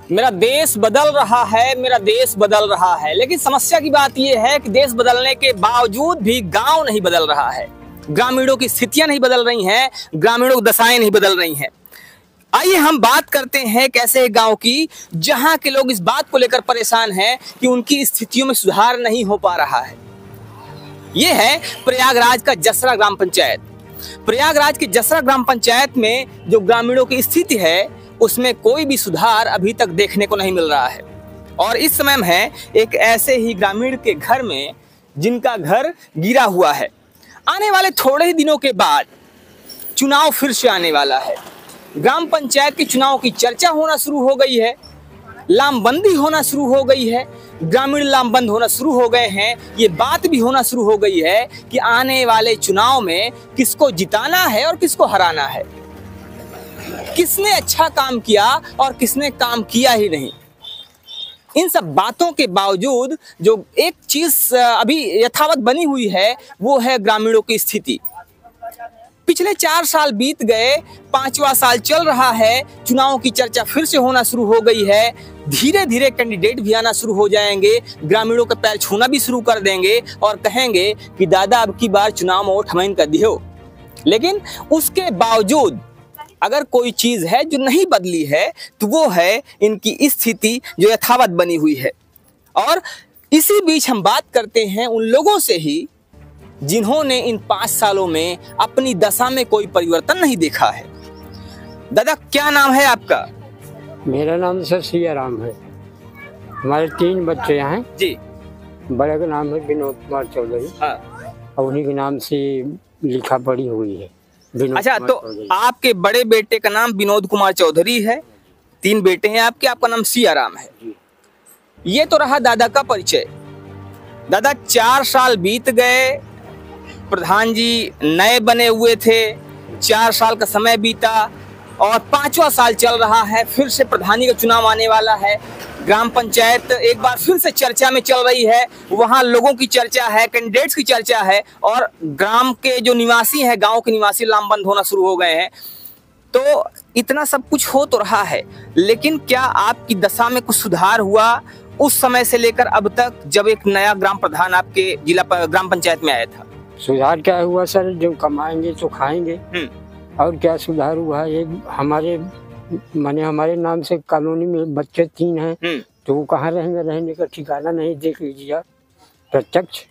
मेरा देश बदल रहा है, मेरा देश बदल रहा है, लेकिन समस्या की बात यह है कि देश बदलने के बावजूद भी गांव नहीं बदल रहा है। ग्रामीणों की स्थितियां नहीं बदल रही हैं, ग्रामीणों की दशाएं नहीं बदल रही हैं। आइए हम बात करते हैं एक ऐसे गांव की जहां के लोग इस बात को लेकर परेशान हैं कि उनकी स्थितियों में सुधार नहीं हो पा रहा है। ये है प्रयागराज का जसरा ग्राम पंचायत। प्रयागराज के जसरा ग्राम पंचायत में जो ग्रामीणों की स्थिति है उसमें कोई भी सुधार अभी तक देखने को नहीं मिल रहा है। और इस समय में है एक ऐसे ही ग्रामीण के घर में जिनका घर गिरा हुआ है। आने वाले थोड़े ही दिनों के बाद चुनाव फिर से आने वाला है। ग्राम पंचायत के चुनाव की चर्चा होना शुरू हो गई है, लामबंदी होना शुरू हो गई है, ग्रामीण लामबंद होना शुरू हो गए हैं। ये बात भी होना शुरू हो गई है कि आने वाले चुनाव में किसको जिताना है और किसको हराना है, किसने अच्छा काम किया और किसने काम किया ही नहीं। इन सब बातों के बावजूद जो एक चीज अभी यथावत बनी हुई है वो है ग्रामीणों की स्थिति। पिछले 4 साल बीत गए, 5वां साल चल रहा है, चुनाव की चर्चा फिर से होना शुरू हो गई है। धीरे धीरे कैंडिडेट भी आना शुरू हो जाएंगे, ग्रामीणों के पैर छूना भी शुरू कर देंगे और कहेंगे कि दादा अब की बार चुनाव में वोट हमें कर दियो। लेकिन उसके बावजूद अगर कोई चीज है जो नहीं बदली है तो वो है इनकी स्थिति जो यथावत बनी हुई है। और इसी बीच हम बात करते हैं उन लोगों से ही जिन्होंने इन 5 सालों में अपनी दशा में कोई परिवर्तन नहीं देखा है। दादा क्या नाम है आपका? मेरा नाम सर सिया राम है। हमारे 3 बच्चे हैं जी। बड़े का नाम है विनोद कुमार चौधरी। हाँ। और उन्हीं के नाम से लिखा पढ़ी हुई है। अच्छा, तो आपके बड़े बेटे का नाम विनोद कुमार चौधरी है, 3 बेटे हैं आपके, आपका नाम सिया राम है। ये तो रहा दादा का परिचय। दादा 4 साल बीत गए, प्रधान जी नए बने हुए थे, 4 साल का समय बीता और 5वां साल चल रहा है। फिर से प्रधानी का चुनाव आने वाला है। ग्राम पंचायत एक बार फिर से चर्चा में चल रही है। वहाँ लोगों की चर्चा है, कैंडिडेट्स की चर्चा है और ग्राम के जो निवासी हैं, गांव के निवासी लामबंद होना शुरू हो गए हैं। तो इतना सब कुछ हो तो रहा है, लेकिन क्या आपकी दशा में कुछ सुधार हुआ उस समय से लेकर अब तक जब एक नया ग्राम प्रधान आपके जिला ग्राम पंचायत में आया था? सुधार क्या हुआ सर, जो कमाएंगे तो खाएंगे। और क्या सुधार हुआ है? हमारे नाम से कॉलोनी में बच्चे 3 हैं, तो वो कहाँ रहेंगे? रहने का ठिकाना नहीं। देख लीजिए आप प्रत्यक्ष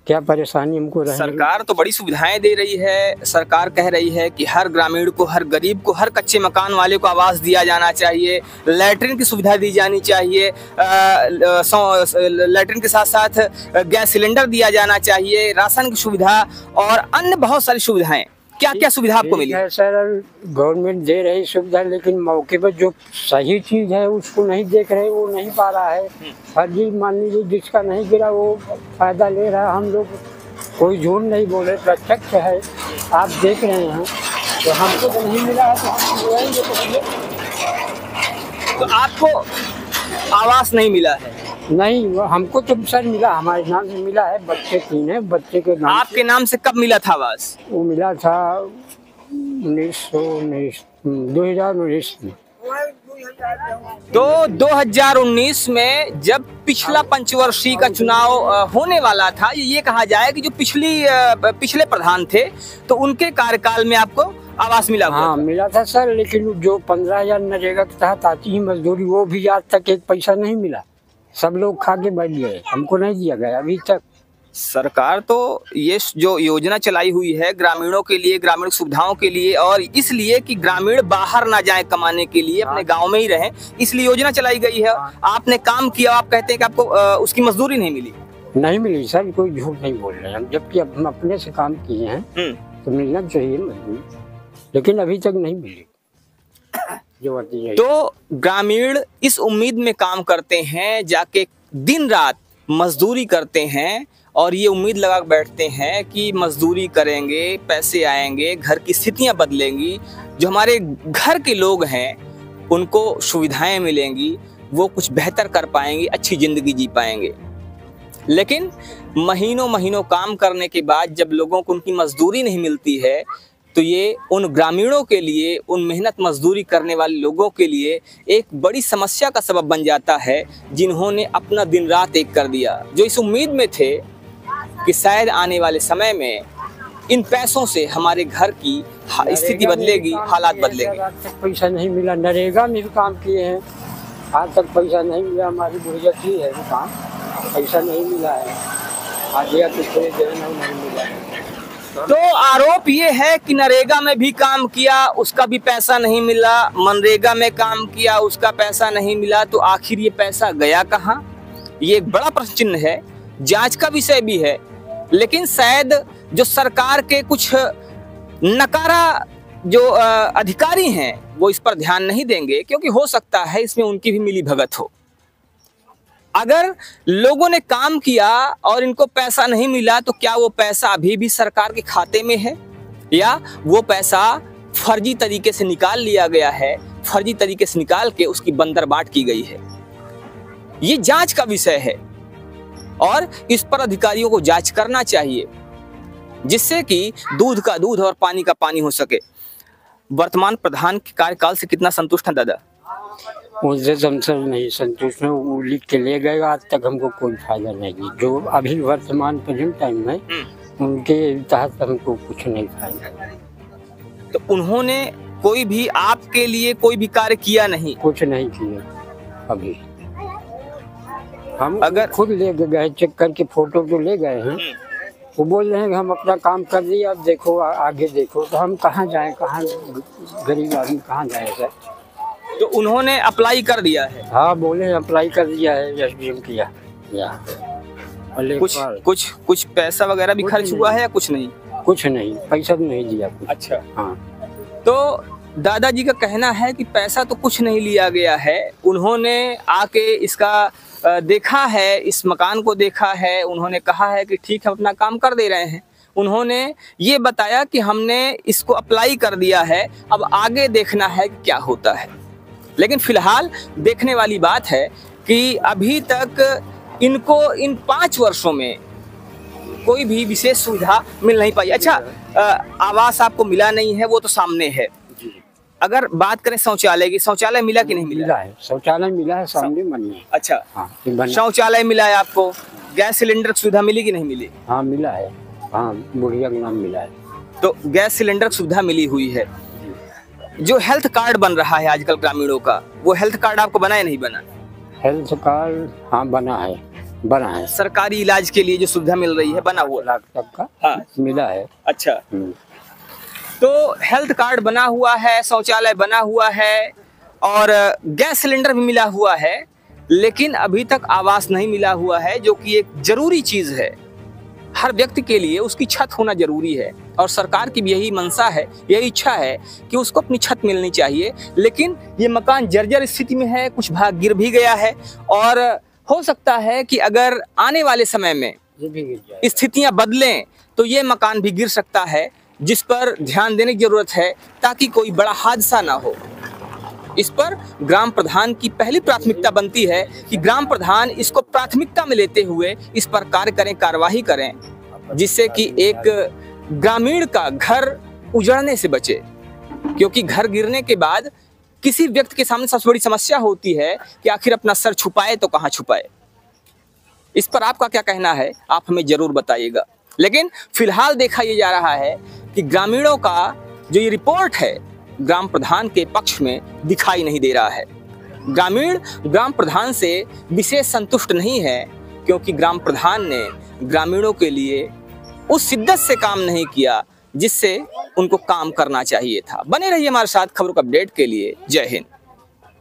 क्या परेशानी हमको रहेगी। सरकार तो बड़ी सुविधाएं दे रही है। सरकार कह रही है कि हर ग्रामीण को, हर गरीब को, हर कच्चे मकान वाले को आवास दिया जाना चाहिए, लैट्रिन की सुविधा दी जानी चाहिए, लैट्रिन के साथ साथ गैस सिलेंडर दिया जाना चाहिए, राशन की सुविधा और अन्य बहुत सारी सुविधाएं। क्या क्या सुविधा आपको मिली है? सर गवर्नमेंट दे रही सुविधा, लेकिन मौके पर जो सही चीज है उसको नहीं देख रहे, वो नहीं पा रहा है। फर्जी मान लीजिए जिसका नहीं गिरा वो फायदा ले रहा है। हम लोग कोई झूठ नहीं बोले, प्रत्यक्ष है, आप देख रहे हैं। तो हमको तो नहीं मिला है तो हम बोलेंगे तो आपको आवास नहीं मिला है? नहीं, हमको तो सर मिला, हमारे नाम से मिला है। बच्चे 3 हैं, बच्चे के नाम। आपके नाम से कब मिला था आवास? वो मिला था 2019 में। तो 2019 में जब पिछला पंचवर्षीय का चुनाव होने वाला था, ये कहा जाए कि जो पिछले प्रधान थे तो उनके कार्यकाल में आपको आवास मिला हुआ? हाँ मिला था सर, लेकिन जो 15,000 नरेगा के तहत आती है मजदूरी, वो भी आज तक 1 पैसा नहीं मिला। सब लोग खा के बैठ गए, हमको नहीं दिया गया अभी तक। सरकार तो ये जो योजना चलाई हुई है ग्रामीणों के लिए, ग्रामीण सुविधाओं के लिए, और इसलिए कि ग्रामीण बाहर ना जाए कमाने के लिए, अपने गांव में ही रहें, इसलिए योजना चलाई गई है। आपने काम किया, आप कहते हैं कि आपको उसकी मजदूरी नहीं मिली? नहीं मिली सर, कोई झूठ नहीं बोल रहे हैं हम, जबकि हम अपने से काम किए हैं तो मिलना चाहिए मजदूरी, लेकिन अभी तक नहीं मिली जो आती है। तो ग्रामीण इस उम्मीद में काम करते हैं, जाके दिन रात मजदूरी करते हैं और ये उम्मीद लगा बैठते हैं कि मजदूरी करेंगे, पैसे आएंगे, घर की स्थितियां बदलेंगी, जो हमारे घर के लोग हैं उनको सुविधाएं मिलेंगी, वो कुछ बेहतर कर पाएंगे, अच्छी जिंदगी जी पाएंगे। लेकिन महीनों महीनों काम करने के बाद जब लोगों को उनकी मजदूरी नहीं मिलती है तो ये उन ग्रामीणों के लिए, उन मेहनत मजदूरी करने वाले लोगों के लिए एक बड़ी समस्या का सबब बन जाता है, जिन्होंने अपना दिन रात एक कर दिया, जो इस उम्मीद में थे कि शायद आने वाले समय में इन पैसों से हमारे घर की स्थिति बदलेगी, हालात बदलेंगे। आज तक पैसा नहीं मिला, नरेगा में भी काम किए हैं, आज तक पैसा नहीं मिला। हमारी बुढ़िया की है वो काम, पैसा नहीं मिला है, आज या तो थोड़े देर नहीं मिला है। तो आरोप ये है कि नरेगा में भी काम किया, उसका भी पैसा नहीं मिला, मनरेगा में काम किया, उसका पैसा नहीं मिला, तो आखिर ये पैसा गया कहाँ? ये एक बड़ा प्रश्न चिन्ह है, जांच का विषय भी है। लेकिन शायद जो सरकार के कुछ नकारा जो अधिकारी हैं वो इस पर ध्यान नहीं देंगे, क्योंकि हो सकता है इसमें उनकी भी मिली भगत हो। अगर लोगों ने काम किया और इनको पैसा नहीं मिला, तो क्या वो पैसा अभी भी सरकार के खाते में है, या वो पैसा फर्जी तरीके से निकाल लिया गया है, फर्जी तरीके से निकाल के उसकी बंदरबाट की गई है? ये जांच का विषय है और इस पर अधिकारियों को जांच करना चाहिए, जिससे कि दूध का दूध और पानी का पानी हो सके। वर्तमान प्रधान के कार्यकाल से कितना संतुष्ट हैं दादा? उनसे हमसे नहीं संतुष्ट है, वो लिख के ले गए, आज तक हमको कोई फायदा नहीं। जो अभी वर्तमान प्रेजेंट टाइम में उनके तहत हमको कुछ नहीं फायदा। तो उन्होंने कोई भी आपके लिए कोई भी कार्य किया नहीं? कुछ नहीं किए अभी। हम अगर खुद ले गए, चेक करके फोटो तो ले गए हैं, वो बोल रहे हैं कि हम अपना काम कर दिए, अब देखो आगे देखो। तो हम कहाँ जाएं, कहाँ गरीब आदमी कहाँ जाए सर? तो उन्होंने अप्लाई कर दिया है? हाँ, बोले अप्लाई कर दिया है, एसडीएम किया या कुछ पैसा वगैरह भी खर्च हुआ है या कुछ नहीं? कुछ नहीं, पैसा भी नहीं दिया कुछ। अच्छा, हाँ। तो दादाजी का कहना है कि पैसा तो कुछ नहीं लिया गया है, उन्होंने आके इसका देखा है, इस मकान को देखा है, उन्होंने कहा है कि ठीक है अपना काम कर दे रहे हैं। उन्होंने ये बताया कि हमने इसको अप्लाई कर दिया है, अब आगे देखना है कि क्या होता है। लेकिन फिलहाल देखने वाली बात है कि अभी तक इनको इन 5 वर्षों में कोई भी विशेष सुविधा मिल नहीं पाई। अच्छा, आवास आपको मिला नहीं है, वो तो सामने है। अगर बात करें शौचालय की, शौचालय मिला कि नहीं मिला? मिला है, शौचालय मिला है, सामने बनी है। अच्छा, हाँ, शौचालय मिला है आपको। गैस सिलेंडर की सुविधा मिली कि नहीं मिली? हाँ मिला है, हाँ बुढ़िया का नाम मिला है। तो गैस सिलेंडर की सुविधा मिली हुई है। जो हेल्थ कार्ड बन रहा है आजकल ग्रामीणों का, वो हेल्थ कार्ड आपको बना या नहीं बना? हेल्थ कार्ड हाँ बना है। सरकारी इलाज के लिए जो सुविधा मिल रही है, बना हुआ? 1 लाख तक का हाँ मिला है। अच्छा, तो हेल्थ कार्ड बना हुआ है, शौचालय बना हुआ है और गैस सिलेंडर भी मिला हुआ है, लेकिन अभी तक आवास नहीं मिला हुआ है, जो कि एक जरूरी चीज है। हर व्यक्ति के लिए उसकी छत होना जरूरी है और सरकार की भी यही मंशा है, यही इच्छा है कि उसको अपनी छत मिलनी चाहिए। लेकिन ये मकान जर्जर स्थिति में है, कुछ भाग गिर भी गया है और हो सकता है कि अगर आने वाले समय में स्थितियां बदलें तो ये मकान भी गिर सकता है, जिस पर ध्यान देने की जरूरत है ताकि कोई बड़ा हादसा ना हो। इस पर ग्राम प्रधान की पहली प्राथमिकता बनती है कि ग्राम प्रधान इसको प्राथमिकता में लेते हुए इस पर कार्य करें, कार्यवाही करें, जिससे कि एक ग्रामीण का घर उजड़ने से बचे। क्योंकि घर गिरने के बाद किसी व्यक्ति के सामने सबसे बड़ी समस्या होती है कि आखिर अपना सर छुपाए तो कहाँ छुपाए। इस पर आपका क्या कहना है, आप हमें जरूर बताइएगा। लेकिन फिलहाल देखा ये जा रहा है कि ग्रामीणों का जो ये रिपोर्ट है ग्राम प्रधान के पक्ष में दिखाई नहीं दे रहा है। ग्रामीण ग्राम प्रधान से विशेष संतुष्ट नहीं है, क्योंकि ग्राम प्रधान ने ग्रामीणों के लिए उस शिद्दत से काम नहीं किया जिससे उनको काम करना चाहिए था। बने रहिए हमारे साथ खबरों का अपडेट के लिए। जय हिंद।